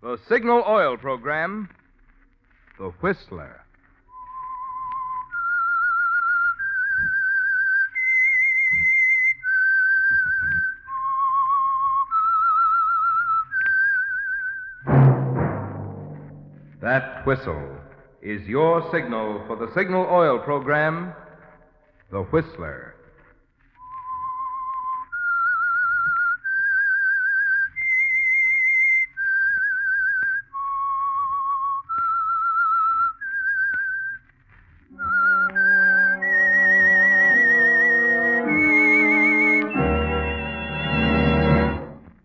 The Signal Oil Program, The Whistler. That whistle is your signal for the Signal Oil Program, The Whistler.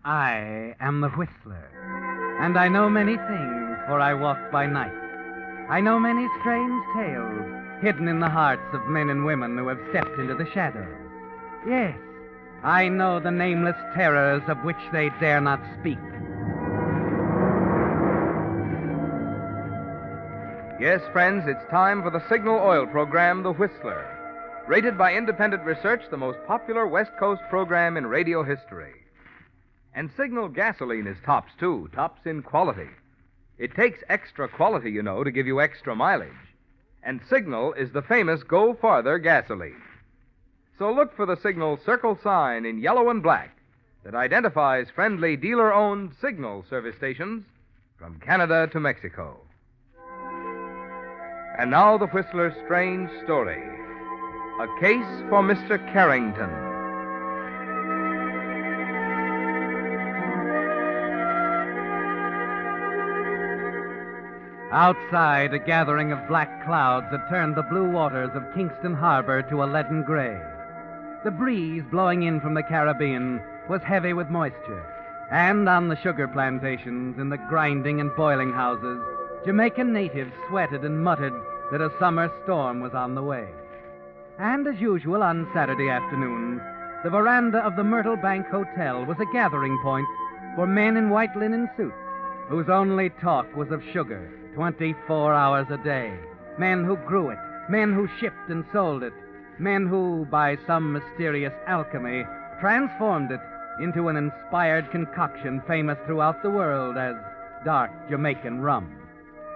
I am the Whistler, and I know many things, for I walk by night. I know many strange tales hidden in the hearts of men and women who have stepped into the shadows. Yes, I know the nameless terrors of which they dare not speak. Yes, friends, it's time for the Signal Oil Program, The Whistler. Rated by independent research, the most popular West Coast program in radio history. And Signal gasoline is tops, too. Tops in quality. It takes extra quality, you know, to give you extra mileage. And Signal is the famous Go Farther gasoline. So look for the Signal circle sign in yellow and black that identifies friendly dealer-owned Signal service stations from Canada to Mexico. And now the Whistler's strange story. A case for Mr. Carrington. Outside, a gathering of black clouds had turned the blue waters of Kingston Harbor to a leaden gray. The breeze blowing in from the Caribbean was heavy with moisture, and on the sugar plantations, in the grinding and boiling houses, Jamaican natives sweated and muttered that a summer storm was on the way. And as usual on Saturday afternoons, the veranda of the Myrtle Bank Hotel was a gathering point for men in white linen suits whose only talk was of sugar, 24 hours a day. Men who grew it, men who shipped and sold it, men who, by some mysterious alchemy, transformed it into an inspired concoction famous throughout the world as dark Jamaican rum.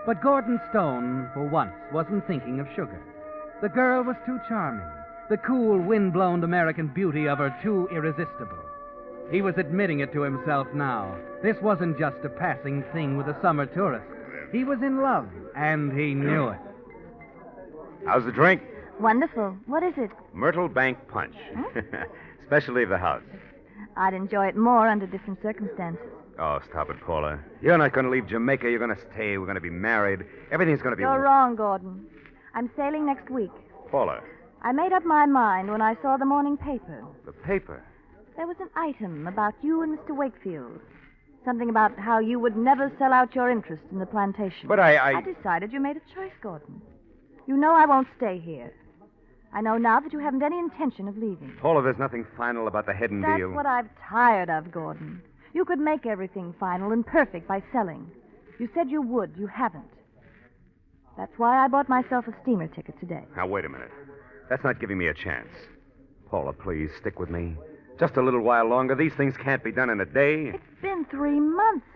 But Gordon Stone, for once, wasn't thinking of sugar. The girl was too charming, the cool, wind-blown American beauty of her too irresistible. He was admitting it to himself now. This wasn't just a passing thing with a summer tourist. He was in love, and he knew it. How's the drink? Wonderful. What is it? Myrtle Bank Punch. Huh? Specialty of the house. I'd enjoy it more under different circumstances. Oh, stop it, Paula. You're not going to leave Jamaica. You're going to stay. We're going to be married. Everything's going to be... You're wrong, Gordon. I'm sailing next week. Paula. I made up my mind when I saw the morning paper. The paper? There was an item about you and Mr. Wakefield. Something about how you would never sell out your interest in the plantation. But I decided you made a choice, Gordon. You know I won't stay here. I know now that you haven't any intention of leaving. Paula, there's nothing final about the Hedden deal. That's what I've tired of, Gordon. You could make everything final and perfect by selling. You said you would. You haven't. That's why I bought myself a steamer ticket today. Now, wait a minute. That's not giving me a chance. Paula, please, stick with me. Just a little while longer. These things can't be done in a day. It's been 3 months.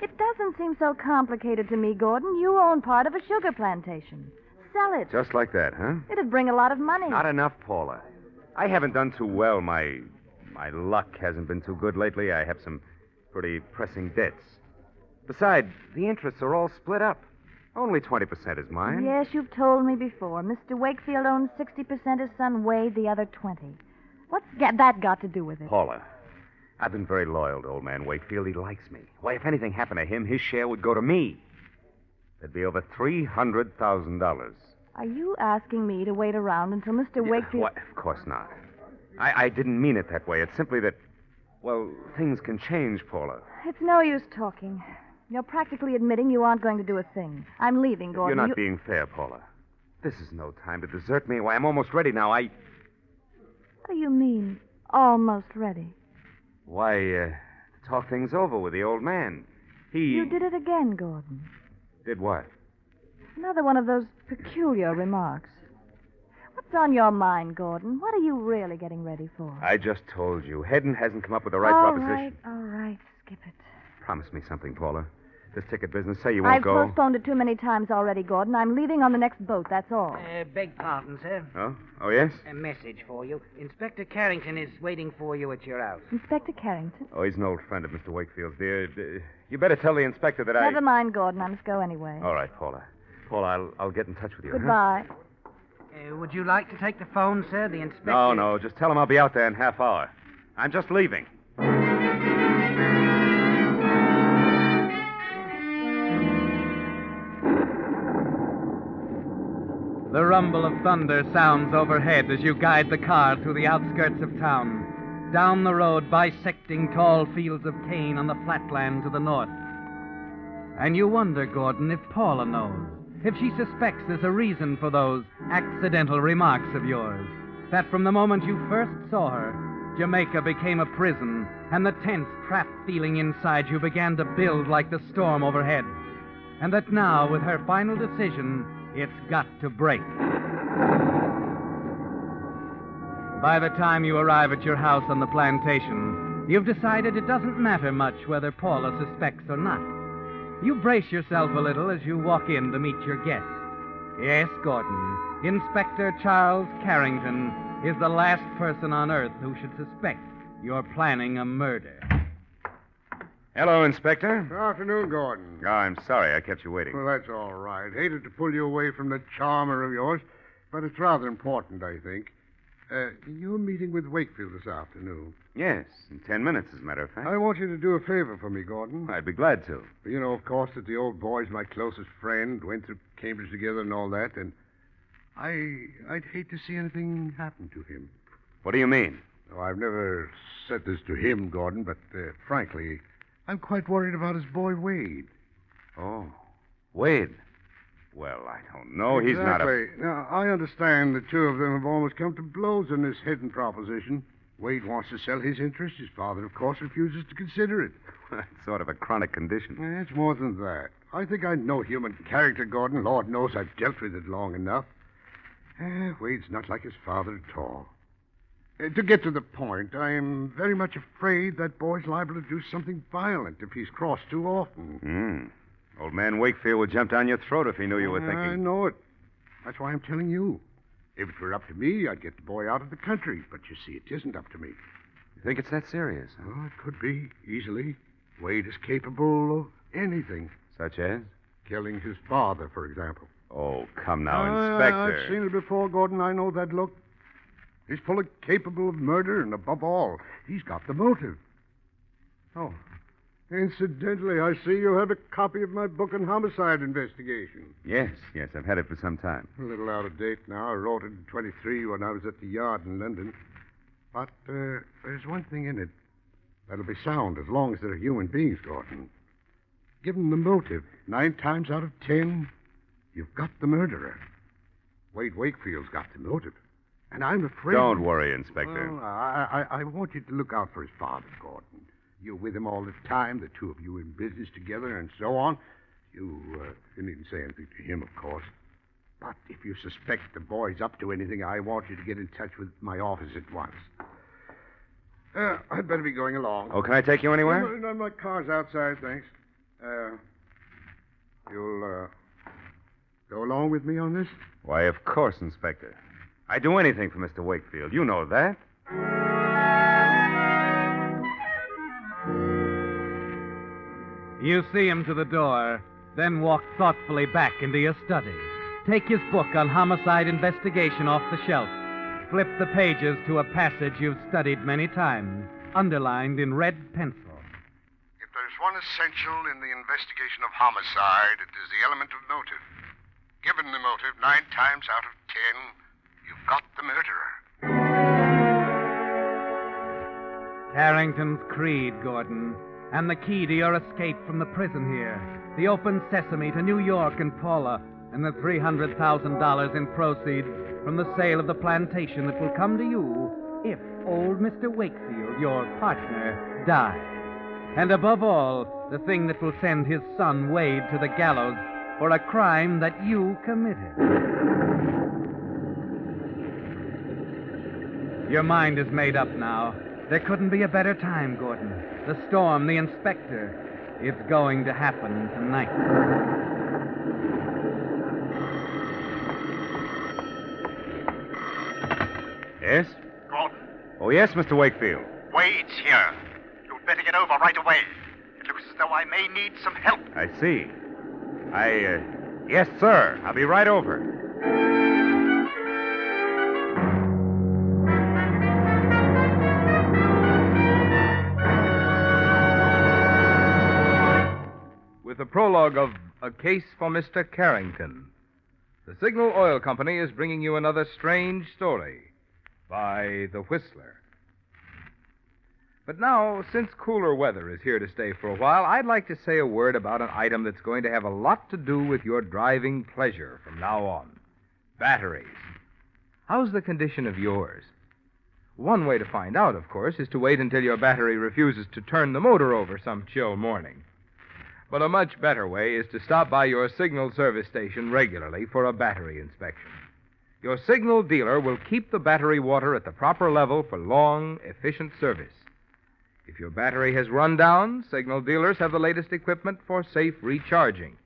It doesn't seem so complicated to me, Gordon. You own part of a sugar plantation. Sell it. Just like that, huh? It'd bring a lot of money. Not enough, Paula. I haven't done too well. My luck hasn't been too good lately. I have some pretty pressing debts. Besides, the interests are all split up. Only 20% is mine. Yes, you've told me before. Mr. Wakefield owns 60%, his son Wade the other 20%. What's that got to do with it? Paula, I've been very loyal to old man Wakefield. He likes me. Why, if anything happened to him, his share would go to me. There'd be over $300,000. Are you asking me to wait around until Mr. Wakefield... What? Of course not. I didn't mean it that way. It's simply that, well, things can change, Paula. It's no use talking. You're practically admitting you aren't going to do a thing. I'm leaving, Gordon. You're not being fair, Paula. This is no time to desert me. Why, I'm almost ready now. What do you mean, almost ready? Why, to talk things over with the old man. You did it again, Gordon. Did what? Another one of those peculiar remarks. What's on your mind, Gordon? What are you really getting ready for? I just told you. Hedden hasn't come up with the right All proposition. All right. Skip it. Promise me something, Paula. This ticket business. Say you won't I've go. postponed it too many times already, Gordon. I'm leaving on the next boat, that's all. Beg pardon, sir. Oh? Oh, yes? A message for you. Inspector Carrington is waiting for you at your house. Inspector Carrington? Oh, he's an old friend of Mr. Wakefield's, dear. You better tell the inspector that Never mind, Gordon. I must go anyway. All right, Paula. Paula, I'll get in touch with you. Goodbye. Would you like to take the phone, sir? The inspector... No. Just tell him I'll be out there in half hour. I'm just leaving. The rumble of thunder sounds overhead as you guide the car through the outskirts of town, down the road bisecting tall fields of cane on the flatland to the north. And you wonder, Gordon, if Paula knows, if she suspects there's a reason for those accidental remarks of yours, that from the moment you first saw her, Jamaica became a prison, and the tense, trapped feeling inside you began to build like the storm overhead, and that now, with her final decision, it's got to break. By the time you arrive at your house on the plantation, you've decided it doesn't matter much whether Paula suspects or not. You brace yourself a little as you walk in to meet your guest. Yes, Gordon, Inspector Charles Carrington is the last person on Earth who should suspect you're planning a murder. Hello, Inspector. Good afternoon, Gordon. Oh, I'm sorry I kept you waiting. Well, that's all right. Hated to pull you away from the charmer of yours, but it's rather important, I think. You're meeting with Wakefield this afternoon. Yes, in 10 minutes, as a matter of fact. I want you to do a favor for me, Gordon. I'd be glad to. You know, of course, that the old boy's my closest friend, went through Cambridge together and all that, and I'd hate to see anything happen to him. What do you mean? Oh, I've never said this to him, Gordon, but frankly, I'm quite worried about his boy, Wade. Oh, Wade. Well, I don't know. Exactly. He's not a... Now, I understand the two of them have almost come to blows in this hidden proposition. Wade wants to sell his interest. His father, of course, refuses to consider it. It's sort of a chronic condition. It's more than that. I think I know human character, Gordon. Lord knows I've dealt with it long enough. Wade's not like his father at all. To get to the point, I'm very much afraid that boy's liable to do something violent if he's crossed too often. Old man Wakefield would jump down your throat if he knew you were thinking... I know it. That's why I'm telling you. If it were up to me, I'd get the boy out of the country. But you see, it isn't up to me. You think it's that serious, huh? Oh, it could be, easily. Wade is capable of anything. Such as? Killing his father, for example. Oh, come now, Inspector. I've seen it before, Gordon. I know that look. He's fully capable of murder, and above all, he's got the motive. Oh, incidentally, I see you have a copy of my book on homicide investigation. Yes, I've had it for some time. A little out of date now. I wrote it in 23 when I was at the yard in London. But there's one thing in it that'll be sound as long as there are human beings, Gordon. Given the motive, 9 times out of 10, you've got the murderer. Wade Wakefield's got the motive. And I'm afraid... Don't worry, Inspector. Well, I want you to look out for his father, Gordon. You're with him all the time, the two of you in business together and so on. You needn't say anything to him, of course. But if you suspect the boy's up to anything, I want you to get in touch with my office at once. I'd better be going along. Oh, can I take you anywhere? No, my car's outside, thanks. You'll go along with me on this? Why, of course, Inspector. I'd do anything for Mr. Wakefield. You know that. You see him to the door, then walk thoughtfully back into your study. Take his book on homicide investigation off the shelf. Flip the pages to a passage you've studied many times, underlined in red pencil. If there's one essential in the investigation of homicide, it is the element of motive. Given the motive, 9 times out of 10, you've got the murderer. Carrington's creed, Gordon, and the key to your escape from the prison here. The open sesame to New York and Paula, and the $300,000 in proceeds from the sale of the plantation that will come to you if old Mr. Wakefield, your partner, dies. And above all, the thing that will send his son Wade to the gallows for a crime that you committed. Your mind is made up now. There couldn't be a better time, Gordon. The storm, the inspector. It's going to happen tonight. Yes? Gordon, Oh, yes, Mr. Wakefield. Wade's here. You'd better get over right away. It looks as though I may need some help. I see. Yes, sir. I'll be right over. With the prologue of A Case for Mr. Carrington, the Signal Oil Company is bringing you another strange story by The Whistler. But now, since cooler weather is here to stay for a while, I'd like to say a word about an item that's going to have a lot to do with your driving pleasure from now on. Batteries. How's the condition of yours? One way to find out, of course, is to wait until your battery refuses to turn the motor over some chill morning. But a much better way is to stop by your Signal service station regularly for a battery inspection. Your Signal dealer will keep the battery water at the proper level for long, efficient service. If your battery has run down, Signal dealers have the latest equipment for safe recharging.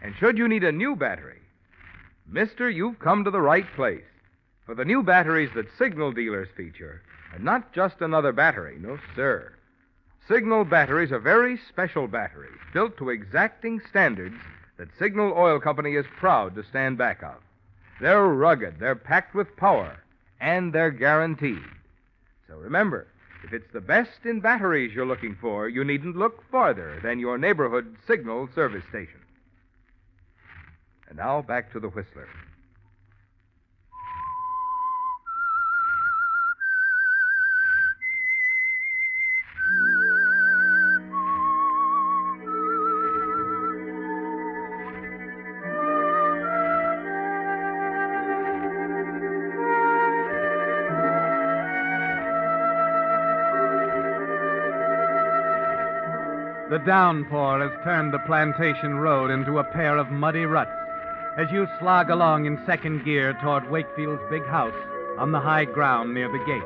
And should you need a new battery, mister, you've come to the right place. For the new batteries that Signal dealers feature are not just another battery, no, sir. Signal batteries are very special batteries, built to exacting standards that Signal Oil Company is proud to stand back of. They're rugged, they're packed with power, and they're guaranteed. So remember, if it's the best in batteries you're looking for, you needn't look farther than your neighborhood Signal service station. And now back to the Whistler. The downpour has turned the plantation road into a pair of muddy ruts as you slog along in second gear toward Wakefield's big house on the high ground near the gate.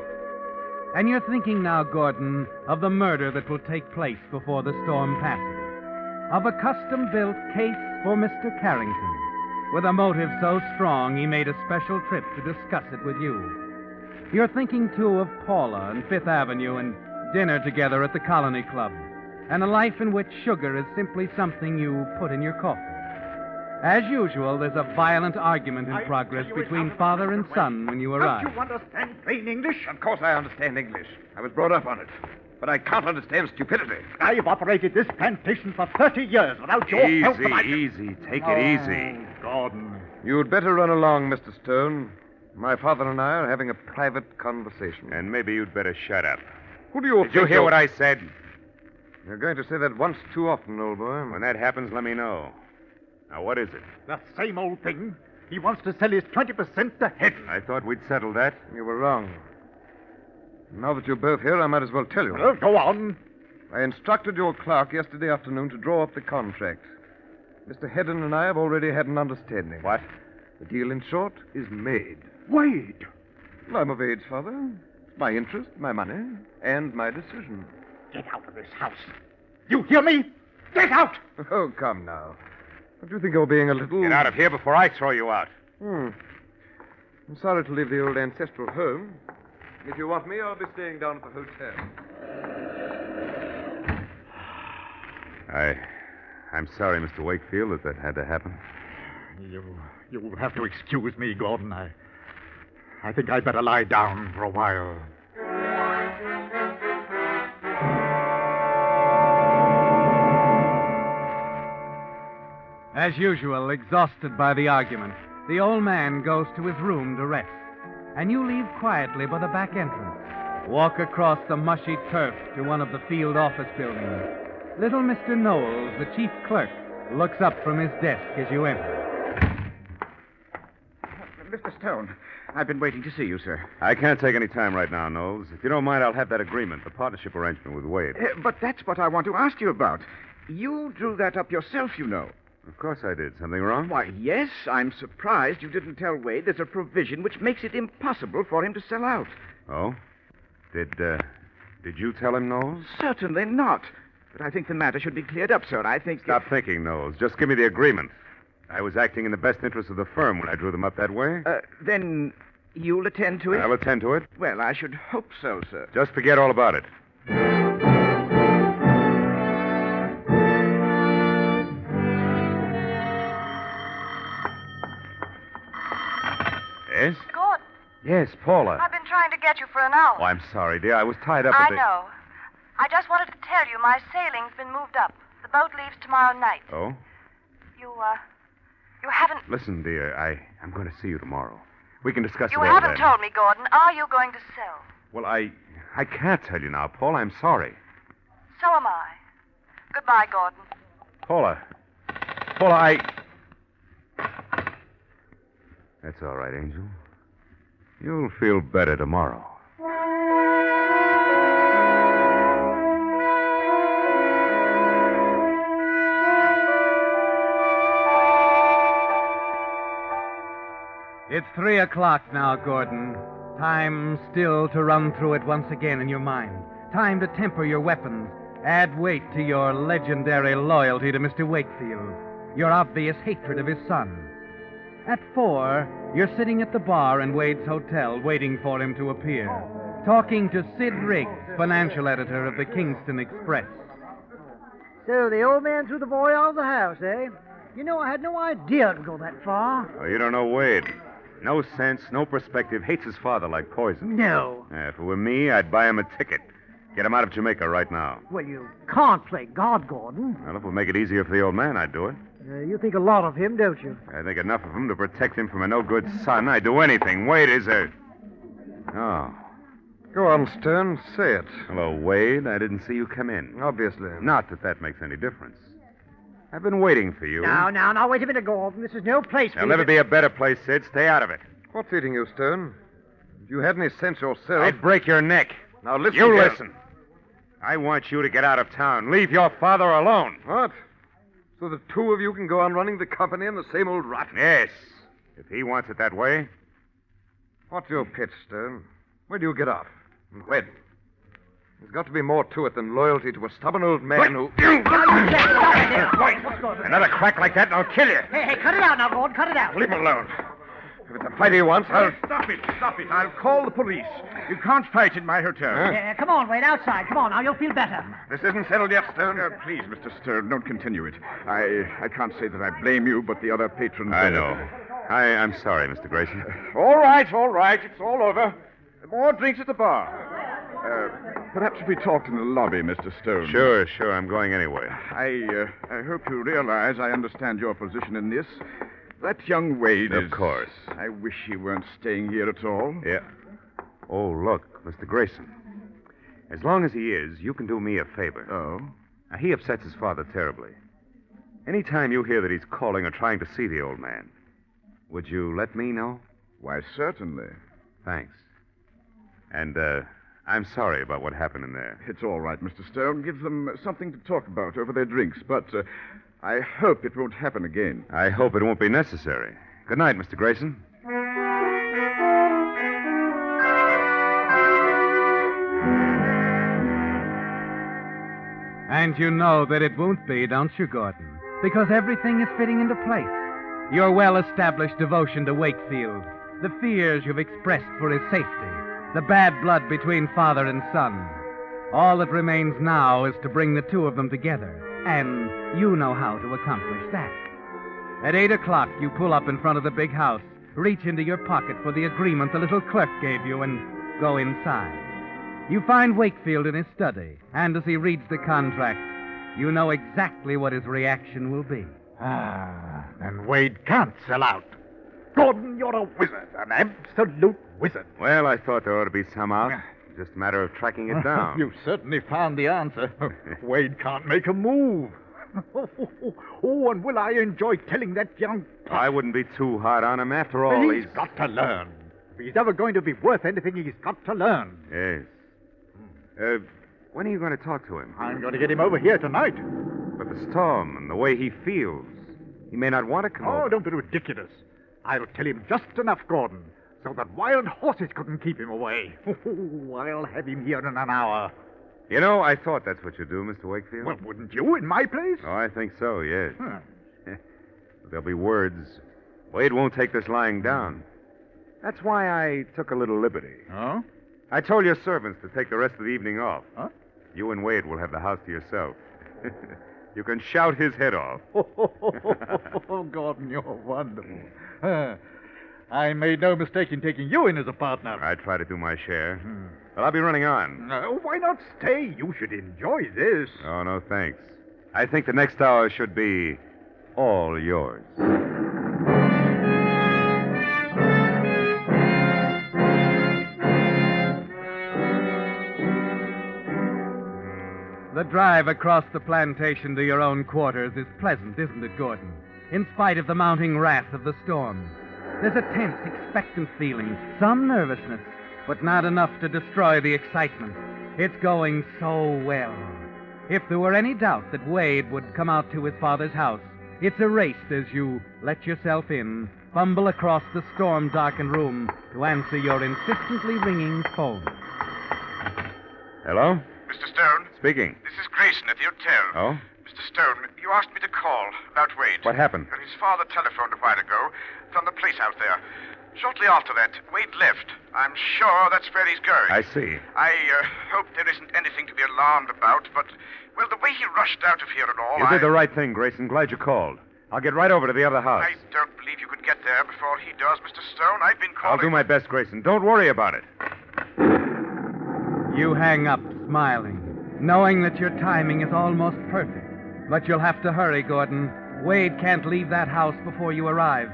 And you're thinking now, Gordon, of the murder that will take place before the storm passes. Of a custom-built case for Mr. Carrington, with a motive so strong he made a special trip to discuss it with you. You're thinking, too, of Paula and Fifth Avenue and dinner together at the Colony Club, and a life in which sugar is simply something you put in your coffee. As usual, there's a violent argument in progress between father and son when you arrive. Don't you understand plain English? Of course I understand English. I was brought up on it. But I can't understand stupidity. I've operated this plantation for 30 years without your help. Easy. Take it easy. Gordon. You'd better run along, Mr. Stone. My father and I are having a private conversation. And maybe you'd better shut up. Who do you Did you hear what I said? You're going to say that once too often, old boy. When that happens, let me know. Now, what is it? The same old thing. He wants to sell his 20% to Hedden. I thought we'd settled that. You were wrong. Now that you're both here, I might as well tell you. Well, go on. I instructed your clerk yesterday afternoon to draw up the contract. Mr. Hedden and I have already had an understanding. What? The deal, in short, is made. Wade. I'm of age, Father. It's my interest, my money, and my decision. Get out of this house. You hear me? Get out! Oh, come now. Don't you think you're being a little... Get out of here before I throw you out. I'm sorry to leave the old ancestral home. If you want me, I'll be staying down at the hotel. I'm sorry, Mr. Wakefield, that had to happen. You'll have to excuse me, Gordon. I think I'd better lie down for a while. As usual, exhausted by the argument, the old man goes to his room to rest, and you leave quietly by the back entrance. Walk across the mushy turf to one of the field office buildings. Little Mr. Knowles, the chief clerk, looks up from his desk as you enter. Mr. Stone, I've been waiting to see you, sir. I can't take any time right now, Knowles. If you don't mind, I'll have that agreement, the partnership arrangement with Wade. But that's what I want to ask you about. You drew that up yourself, you know. Of course I did. Something wrong? Why, yes. I'm surprised you didn't tell Wade there's a provision which makes it impossible for him to sell out. Oh? Did you tell him, Knowles? Certainly not. But I think the matter should be cleared up, sir. I think... Stop thinking, Knowles. Just give me the agreement. I was acting in the best interest of the firm when I drew them up that way. Then you'll attend to it? I'll attend to it. Well, I should hope so, sir. Just forget all about it. Yes? Gordon, Yes, Paula. I've been trying to get you for an hour. Oh, I'm sorry, dear. I was tied up I with know. I just wanted to tell you my sailing's been moved up. The boat leaves tomorrow night. Oh? You haven't... Listen, dear, I'm going to see you tomorrow. We can discuss You it all haven't then. told me, Gordon. Are you going to sell? Well, I can't tell you now, Paula. I'm sorry. So am I. Goodbye, Gordon. Paula, That's all right, Angel. You'll feel better tomorrow. It's 3 o'clock now, Gordon. Time still to run through it once again in your mind. Time to temper your weapons. Add weight to your legendary loyalty to Mr. Wakefield. Your obvious hatred of his son. At 4, you're sitting at the bar in Wade's hotel waiting for him to appear. Talking to Sid Riggs, financial editor of the Kingston Express. So the old man threw the boy out of the house, eh? You know, I had no idea it would go that far. Oh, you don't know Wade. No sense, no perspective. Hates his father like poison. No. If it were me, I'd buy him a ticket. Get him out of Jamaica right now. Well, you can't play God, Gordon. Well, if it would make it easier for the old man, I'd do it. You think a lot of him, don't you? I think enough of him to protect him from a no-good son. I'd do anything. Wade is a... Oh. Go on, Stern. Say it. Hello, Wade. I didn't see you come in. Obviously. Not that that makes any difference. I've been waiting for you. Now, wait a minute, Gordon. This is no place for There'll you never to- be a better place, Sid. Stay out of it. What's eating you, Stern? If you had any sense yourself... I'd break your neck. Now, listen, You Garrett. listen. I want you to get out of town. Leave your father alone. What? So the two of you can go on running the company in the same old rut? Yes. If he wants it that way. What's your pitch, Stern? Where do you get off? And when? There's got to be more to it than loyalty to a stubborn old man who... Another crack like that and I'll kill you. Hey, cut it out now, Gordon. Cut it out. Leave him alone. If it's a fight he wants, I'll... Stop it. I'll call the police. You can't fight in my hotel. Huh? Come on, Wade, outside. Come on, now you'll feel better. This isn't settled yet, Stern. Please, Mr. Stern, don't continue it. I can't say that I blame you, but the other patrons... I know. I'm sorry, Mr. Grayson. All right. It's all over. More drinks at the bar. Perhaps we talked in the lobby, Mr. Stone. Sure. I'm going anyway. I hope you realize I understand your position in this. That young Wade is... Of course. I wish he weren't staying here at all. Yeah. Oh, look, Mr. Grayson. As long as he is, you can do me a favor. Oh? Now, he upsets his father terribly. Any time you hear that he's calling or trying to see the old man, would you let me know? Why, certainly. Thanks. And, I'm sorry about what happened in there. It's all right, Mr. Stone. Give them something to talk about over their drinks, but I hope it won't happen again. I hope it won't be necessary. Good night, Mr. Grayson. And you know that it won't be, don't you, Gordon? Because everything is fitting into place. Your well-established devotion to Wakefield, the fears you've expressed for his safety, the bad blood between father and son. All that remains now is to bring the two of them together, and you know how to accomplish that. At 8 o'clock, you pull up in front of the big house, reach into your pocket for the agreement the little clerk gave you, and go inside. You find Wakefield in his study, and as he reads the contract, you know exactly what his reaction will be. And Wade can't sell out. Gordon, you're a wizard, an absolute wizard. Well, I thought there ought to be some out. Just a matter of tracking it down. You've certainly found the answer. Wade can't make a move. Oh, and will I enjoy telling that young... I wouldn't be too hard on him. After all, Well, he's got to learn. If he's ever going to be worth anything, he's got to learn. Yes. When are you going to talk to him? I'm going to get him over here tonight. But the storm and the way he feels. He may not want to come over. Oh, don't be ridiculous. I'll tell him just enough, Gordon, so that wild horses couldn't keep him away. Oh, I'll have him here in an hour. You know, I thought that's what you'd do, Mr. Wakefield. Well, wouldn't you in my place? Oh, I think so, yes. Huh. But there'll be words. Wade won't take this lying down. That's why I took a little liberty. Oh? I told your servants to take the rest of the evening off. Huh? You and Wade will have the house to yourself. You can shout his head off. Oh, Gordon, you're wonderful. I made no mistake in taking you in as a partner. I try to do my share. But I'll be running on. Why not stay? You should enjoy this. Oh, no, thanks. I think the next hour should be all yours. The drive across the plantation to your own quarters is pleasant, isn't it, Gordon? In spite of the mounting wrath of the storm. There's a tense, expectant feeling, some nervousness, but not enough to destroy the excitement. It's going so well. If there were any doubt that Wade would come out to his father's house, it's erased as you let yourself in, fumble across the storm-darkened room to answer your insistently ringing phone. Hello? Mr. Stone? Speaking. This is Grayson at the hotel. Oh? Mr. Stone, you asked me to call about Wade. What happened? Well, his father telephoned a while ago from the place out there. Shortly after that, Wade left. I'm sure that's where he's going. I see. I hope there isn't anything to be alarmed about, but, well, the way he rushed out of here and all, You did the right thing, Grayson. Glad you called. I'll get right over to the other house. I don't believe you could get there before he does, Mr. Stone. I've been calling... I'll do my best, Grayson. Don't worry about it. You hang up, smiling, knowing that your timing is almost perfect. But you'll have to hurry, Gordon. Wade can't leave that house before you arrive.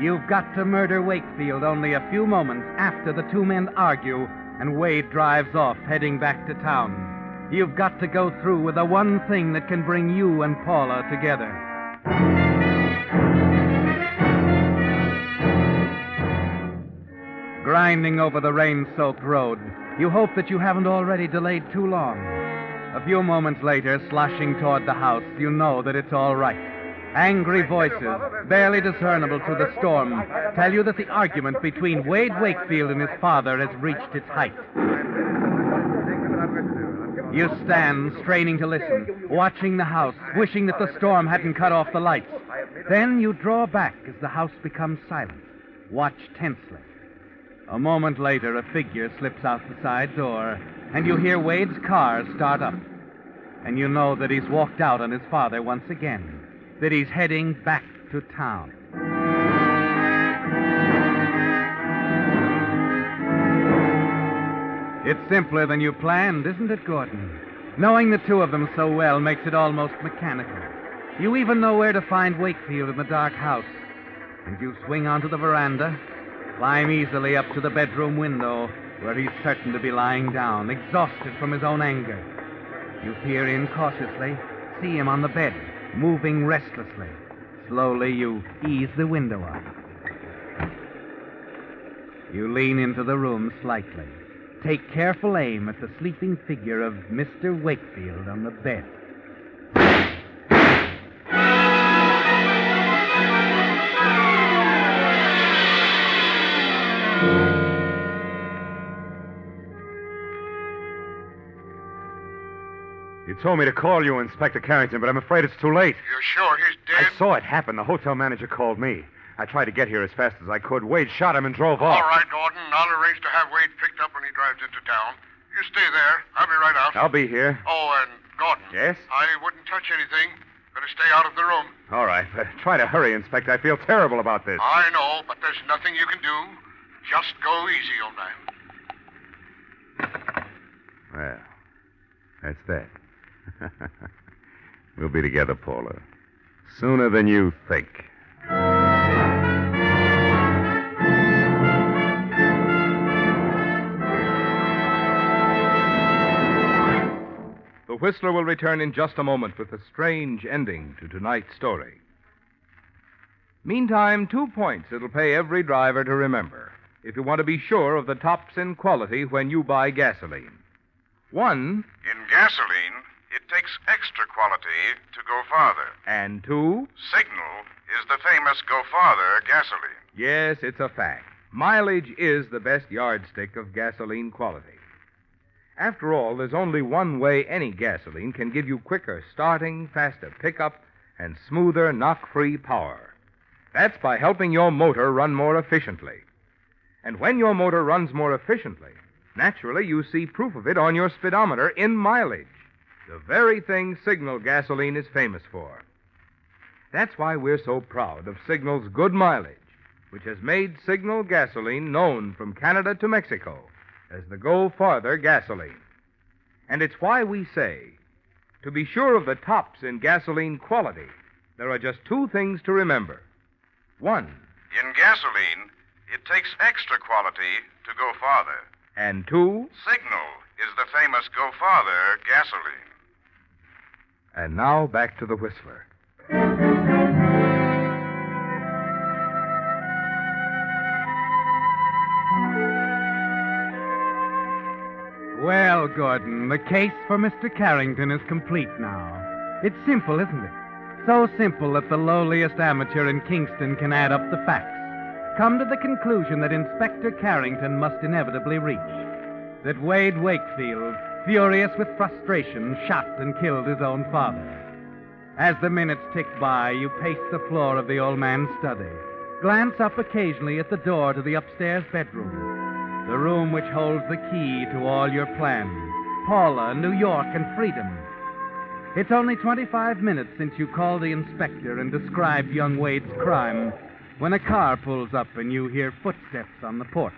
You've got to murder Wakefield only a few moments after the two men argue and Wade drives off, heading back to town. You've got to go through with the one thing that can bring you and Paula together. Grinding over the rain-soaked road, you hope that you haven't already delayed too long. A few moments later, sloshing toward the house, you know that it's all right. Angry voices, barely discernible through the storm, tell you that the argument between Wade Wakefield and his father has reached its height. You stand, straining to listen, watching the house, wishing that the storm hadn't cut off the lights. Then you draw back as the house becomes silent. Watch tensely. A moment later, a figure slips out the side door, and you hear Wade's car start up. And you know that he's walked out on his father once again, that he's heading back to town. It's simpler than you planned, isn't it, Gordon? Knowing the two of them so well makes it almost mechanical. You even know where to find Wakefield in the dark house. And you swing onto the veranda, climb easily up to the bedroom window, where he's certain to be lying down, exhausted from his own anger. You peer in cautiously, see him on the bed, moving restlessly. Slowly, you ease the window up. You lean into the room slightly. Take careful aim at the sleeping figure of Mr. Wakefield on the bed. You told me to call you, Inspector Carrington, but I'm afraid it's too late. You're sure he's dead? I saw it happen. The hotel manager called me. I tried to get here as fast as I could. Wade shot him and drove off. All right, Gordon. I'll arrange to have Wade picked up when he drives into town. You stay there. I'll be right out. I'll be here. Oh, and Gordon. Yes? I wouldn't touch anything. Better stay out of the room. All right, but try to hurry, Inspector. I feel terrible about this. I know, but there's nothing you can do. Just go easy, old man. Well, that's that. We'll be together, Paula. Sooner than you think. The Whistler will return in just a moment with a strange ending to tonight's story. Meantime, 2 points it'll pay every driver to remember if you want to be sure of the tops in quality when you buy gasoline. 1, In gasoline, it takes extra quality to go farther. and 2, Signal is the famous Go Farther gasoline. yes, it's a fact. Mileage is the best yardstick of gasoline quality. After all, there's only one way any gasoline can give you quicker starting, faster pickup, and smoother knock-free power. That's by helping your motor run more efficiently. And when your motor runs more efficiently, naturally you see proof of it on your speedometer in mileage, the very thing Signal gasoline is famous for. That's why we're so proud of Signal's good mileage, which has made Signal gasoline known from Canada to Mexico as the Go Farther gasoline. And it's why we say, to be sure of the tops in gasoline quality, there are just two things to remember. One, In gasoline, it takes extra quality to go farther. And two, Signal is the famous Go Farther gasoline. and now back to the Whistler. Well, Gordon, the case for Mr. Carrington is complete now. It's simple, isn't it? So simple that the lowliest amateur in Kingston can add up the facts. Come to the conclusion that Inspector Carrington must inevitably reach. That Wade Wakefield, furious with frustration, shot and killed his own father. As the minutes tick by, you pace the floor of the old man's study. Glance up occasionally at the door to the upstairs bedroom. The room which holds the key to all your plans. Paula, New York, and freedom. It's only 25 minutes since you called the inspector and described young Wade's crime when a car pulls up and you hear footsteps on the porch.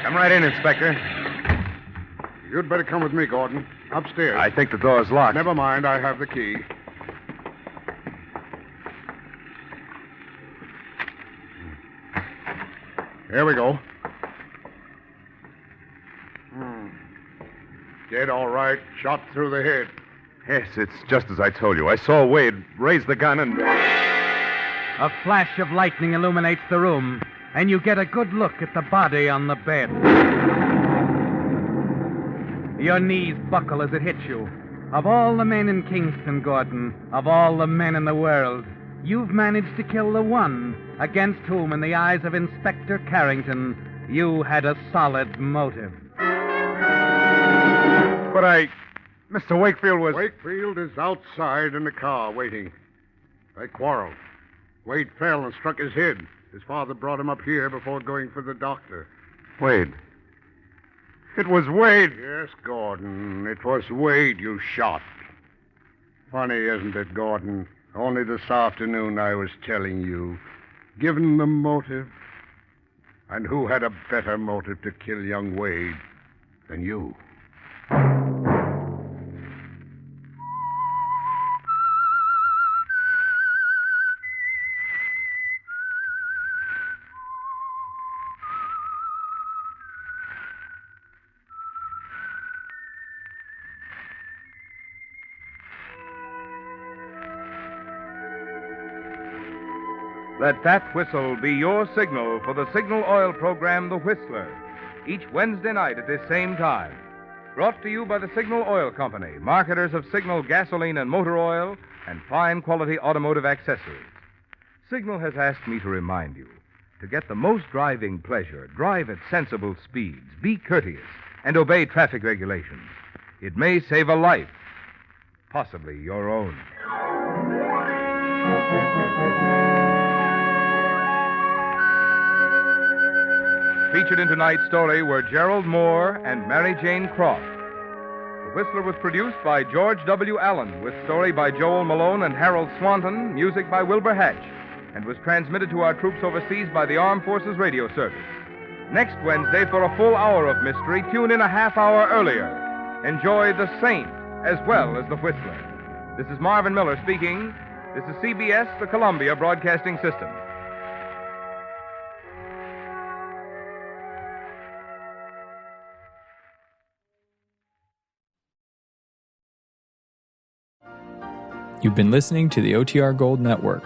Come right in, Inspector. You'd better come with me, Gordon. Upstairs. I think the door's locked. Never mind, I have the key. Here we go. Dead all right. Shot through the head. Yes, it's just as I told you. I saw Wade raise the gun and... A flash of lightning illuminates the room, and you get a good look at the body on the bed. Your knees buckle as it hits you. Of all the men in Kingston, Gordon, of all the men in the world, you've managed to kill the one against whom, in the eyes of Inspector Carrington, you had a solid motive. But Mr. Wakefield was... Wakefield is outside in the car waiting. They quarreled. Wade fell and struck his head. His father brought him up here before going for the doctor. Wade. It was Wade. Yes, Gordon. It was Wade you shot. Funny, isn't it, Gordon? Only this afternoon I was telling you. Given the motive. And who had a better motive to kill young Wade than you? Let that whistle be your signal for the Signal Oil program, The Whistler, each Wednesday night at this same time. Brought to you by the Signal Oil Company, marketers of Signal gasoline and motor oil and fine quality automotive accessories. Signal has asked me to remind you, to get the most driving pleasure, drive at sensible speeds, be courteous, and obey traffic regulations. It may save a life, possibly your own. Featured in tonight's story were Gerald Moore and Mary Jane Croft. The Whistler was produced by George W. Allen, with story by Joel Malone and Harold Swanton, music by Wilbur Hatch, and was transmitted to our troops overseas by the Armed Forces Radio Service. Next Wednesday, for a full hour of mystery, tune in a half hour earlier. Enjoy The Saint as well as The Whistler. This is Marvin Miller speaking. This is CBS, the Columbia Broadcasting System. You've been listening to the OTR Gold Network.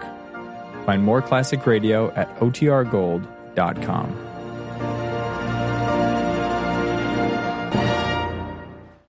Find more classic radio at otrgold.com.